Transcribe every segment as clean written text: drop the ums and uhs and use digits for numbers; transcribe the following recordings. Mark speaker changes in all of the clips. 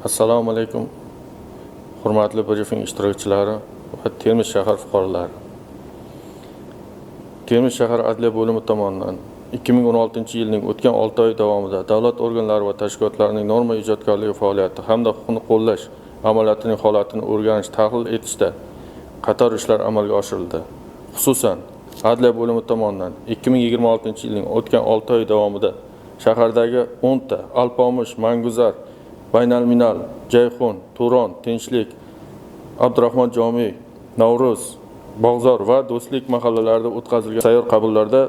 Speaker 1: Assalomu alaykum. Hurmatli briefing ishtirokchilari va Termiz shahar fuqarolari. Termiz shahar adliya bo'limi tomonidan 2016-yilning o'tgan 6 oy davomida davlat organlari va tashkilotlarining norma ijodkorligi faoliyati hamda huquqni qo'llash amaliyatining holatini o'rganish, tahlil etishda qator ishlar amalga oshirildi. Xususan, adliya bo'limi tomonidan 2026-yilning o'tgan 6 oy davomida shahardagi 10 ta Alpomish, Manguzar, Baynalminal, Jayxun, Turon, Tinchlik, Abdurahmon Jomiy, Navruz, Bog'zor va Do'stlik mahallalarida o'tkazilgan sayyor qabullarda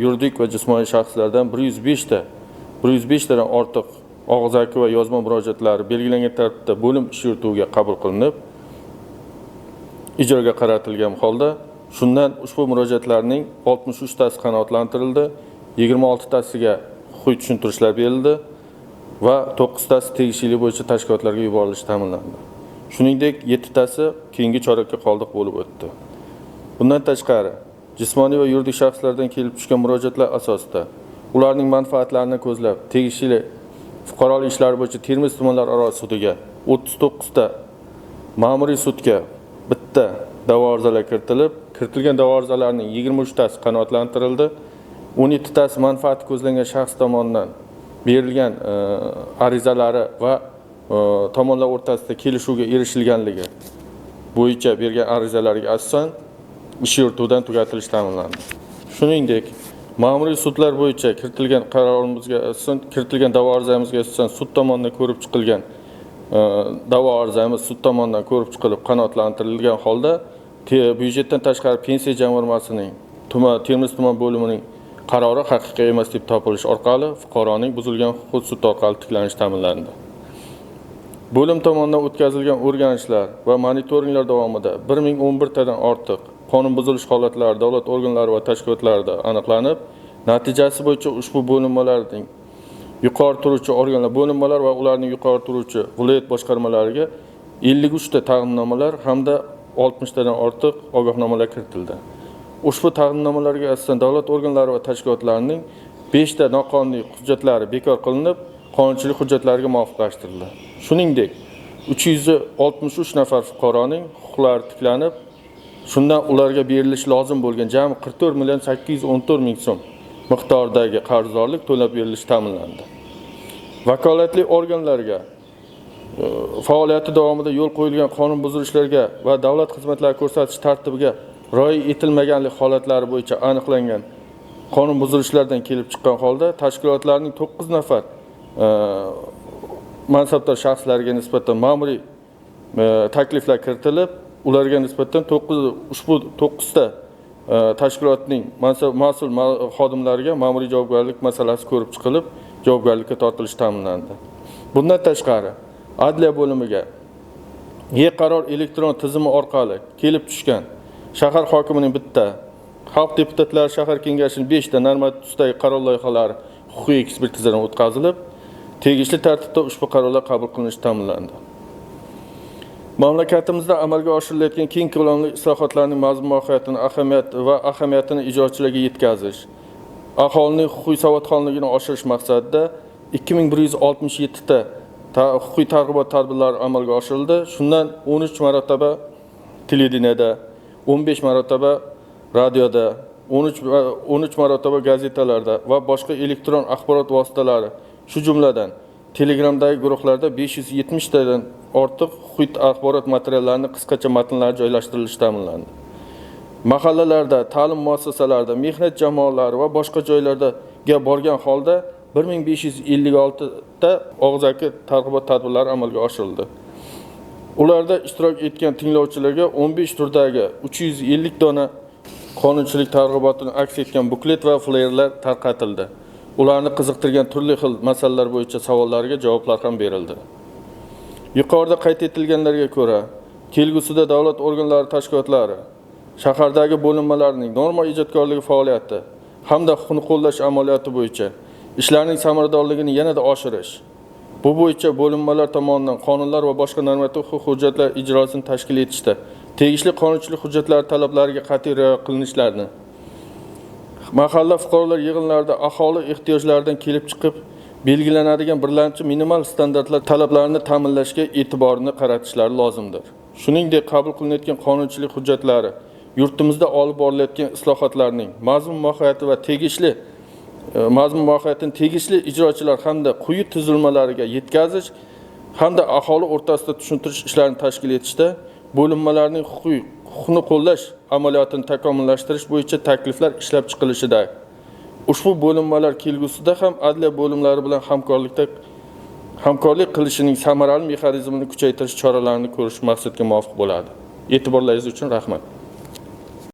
Speaker 1: yuridik va jismoniy shaxslardan 105 tadan ortiq og'zaki va yozma murojaatlari belgilangan tartibda bo'lim ish yurituviga qabul qilinib, ijroga qaratilgan holda, shundan ushbu murojaatlarning 63 tasi qanoatlantirildi, 26 tasiga huquqiy tushuntirishlar berildi va 9 tasi tegishli bo'yicha tashkilotlarga yuborilishi ta'minlandi. Shuningdek, 7 tasi keyingi chorakka qoldiq bo'lib o'tdi. Bundan tashqari, jismoniy va yuridik shaxslardan kelib tushgan murojaatlar asosida ularning manfaatlarini ko'zlab, tegishli fuqarolik ishlari bo'yicha Termiz tumanlararo sudiga 39 ta, ma'muriy sudga bitta da'vo arizalar kiritilgan da'vo arizalarining 23 tasi qanoatlantirildi. 17 tasi manfaati ko'zlangan shaxs tomonidan berilgan arizalari va tomonlar o'rtasida kelishuvga erishilganligi bo'yicha bergan arizalarga asosan ish yurituvidan tugatilishi ta'minlandi. Shuningdek, ma'muriy sudlar bo'yicha kiritilgan qarorimizga asosan, kiritilgan da'vo arizamizga asosan sud tomonidan ko'rib chiqilgan da'vo arizamiz sud tomonidan ko'rib chiqilib qanoatlantirilgan holda byudjetdan tashqari pensiya jamg'armasining Termiz tuman bo'limining qarori haqiqiy emas deb topilishi orqali fuqaroning buzilgan huquqi sud orqali tiklanishi ta'minlandi. Bo'lim tomonidan o'tkazilgan o'rganishlar va monitoringlar davomida 1011 tadan ortiq qonun buzilish holatlari davlat organlari va tashkilotlarida aniqlanib, natijasi bo'yicha ushbu bo'linmalarning yuqori turuvchi organlar, bo'linmalar va ularning yuqori turuvchi viloyat boshqarmalariga 53 ta taqdimnomalar hamda 60 tadan ortiq ogohnomalar kiritildi. Ushbu taqdimnomalarga asosan davlat organlari va tashkilotlarining 5 ta noqonuniy hujjatlari bekor qilinib, qonunchilik hujjatlariga muvofiqlashtirildi. Shuningdek, 363 nafar fuqaroning huquqlari tiklanib, shundan ularga berilishi lozim bo'lgan jami 44 million 814 ming so'm miqdoridagi qarzdorlik to'lab berilishi ta'minlandi. Vakolatli organlarga faoliyati davomida yo'l qo'yilgan qonun buzilishlarga va davlat xizmatlari ko'rsatish tartibiga rioya etilmaganlik holatlari bo'yicha aniqlangan qonun buzilishlardan kelib chiqqan holda tashkilotlarning 9 nafar mansabdor shaxslariga nisbatan ma'muriy takliflar kiritilib, ularga nisbatan ushbu 9 ta tashkilotning mas'ul xodimlariga ma'muriy javobgarlik masalasi ko'rib chiqilib, javobgarlikka tortilishi ta'minlandi. Bundan tashqari, adliya bo'limiga e-qaror elektron tizimi orqali kelib tushgan shahar hokimining bitta, xalq deputatlari shahar kengashining 5 ta normativ ustidagi qaror loyihalari huquqiy ekspertizadan o'tkazilib, tegishli tartibda ushbu qarorlar qabul qilinishi ta'minlandi. Mamlakatimizda amalga oshirilayotgan keng ko'lamli islohotlarning mazmun-mohiyatini, ahamiyatini ijrochilarga yetkazish, aholining huquqiy savodxonligini oshirish maqsadida 2167 ta huquqiy targ'ibot tadbirlari amalga oshirildi. Shundan 13 marotaba televideniyada, 15 marotaba radioda, 13 marotaba gazetalarda va boshqa elektron axborot vositalari, shu jumladan Telegramdagi guruhlarda 570 tadan ortiq huquqiy axborot materiallarini qisqacha matnlar joylashtirilishi ta'minlandi. Mahallalarda, ta'lim muassasalarida, mehnat jamoalari va boshqa joylarda borgan holda 1556 ta og'zaki targ'ibot tadbirlari amalga oshirildi. Ularda ishtirok etgan tinglovchilarga 15 turdagi 350 dona qonunchilik targ'ibotini aks etgan buklet va flyerlar tarqatildi. Ularni qiziqtirgan turli xil masalalar bo'yicha savollarga javoblar ham berildi. Yuqorida qayd etilganlarga ko'ra, kelgusida davlat organlari tashkilotlari shahardagi bo'linmalarning norma ijodkorligi faoliyati hamda huquqni qo'llash amaliyoti bo'yicha ishlarning samaradorligini yanada oshirish, bu bo'yicha bo'linmalar tomonidan qonunlar va boshqa normativ huquq hujjatlar ijrosini tashkil etishda tegishli qonunchilik hujjatlari talablariga qat'iy rioya qilinishlarini, mahalla fuqarolar yig'inlarida aholi ehtiyojlaridan kelib chiqib belgilanadigan birlamchi minimal standartlar talablarini ta'minlashga e'tiborni qaratishlari lozimdir. Shuningdek, qabul qilinayotgan qonunchilik hujjatlari yurtimizda olib borilayotgan islohotlarning mazmun mohiyatini tegishli ijrochilar hamda quyi tuzilmalariga yetkazish hamda aholi o'rtasida tushuntirish ishlarini tashkil etishda bo'linmalarning huquqni qo'llash amaliyotini takomillashtirish bo'yicha takliflar ishlab chiqilishida ushbu bo'linmalar kelgusida ham adliya bo'limlari bilan hamkorlik qilishining samarali mexanizmini kuchaytirish choralarini ko'rish maqsadga muvofiq bo'ladi. E'tiborlaringiz uchun rahmat.